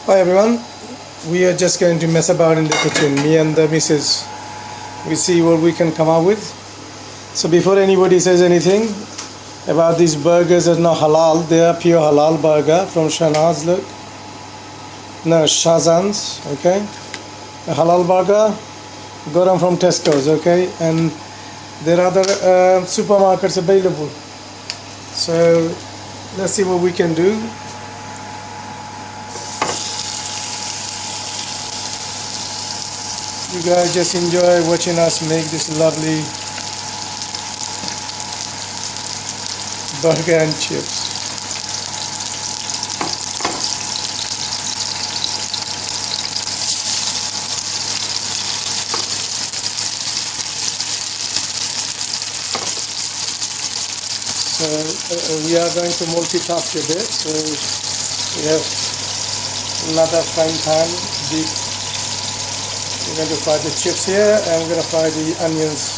Hi everyone, we are just going to mess about in the kitchen, me and the missus. We see what we can come up with. So before anybody says anything about these burgers are not halal, they are pure halal burger from Shahnaz, look. No, Shazan's, okay. A halal burger, got them from Tesco's, okay. And there are other supermarkets available. So let's see what we can do. You guys just enjoy watching us make this lovely burger and chips. So we are going to multitask a bit. So we have another frying pan, deep. We're going to fry the chips here, and we're going to fry the onions.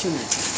cashew nut.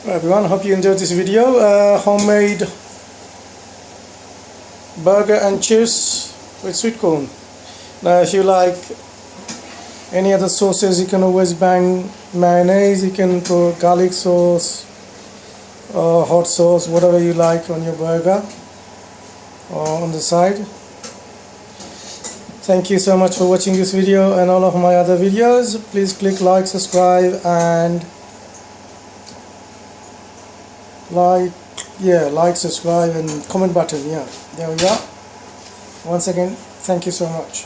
Everyone, hope you enjoyed this video. Homemade burger and chips with sweet corn. Now if you like any other sauces, you can always bang mayonnaise, you can put garlic sauce or hot sauce, whatever you like on your burger or on the side. Thank you so much for watching this video and all of my other videos. Please click like, subscribe and like, subscribe and comment button. Yeah, there we go. Once again, thank you so much.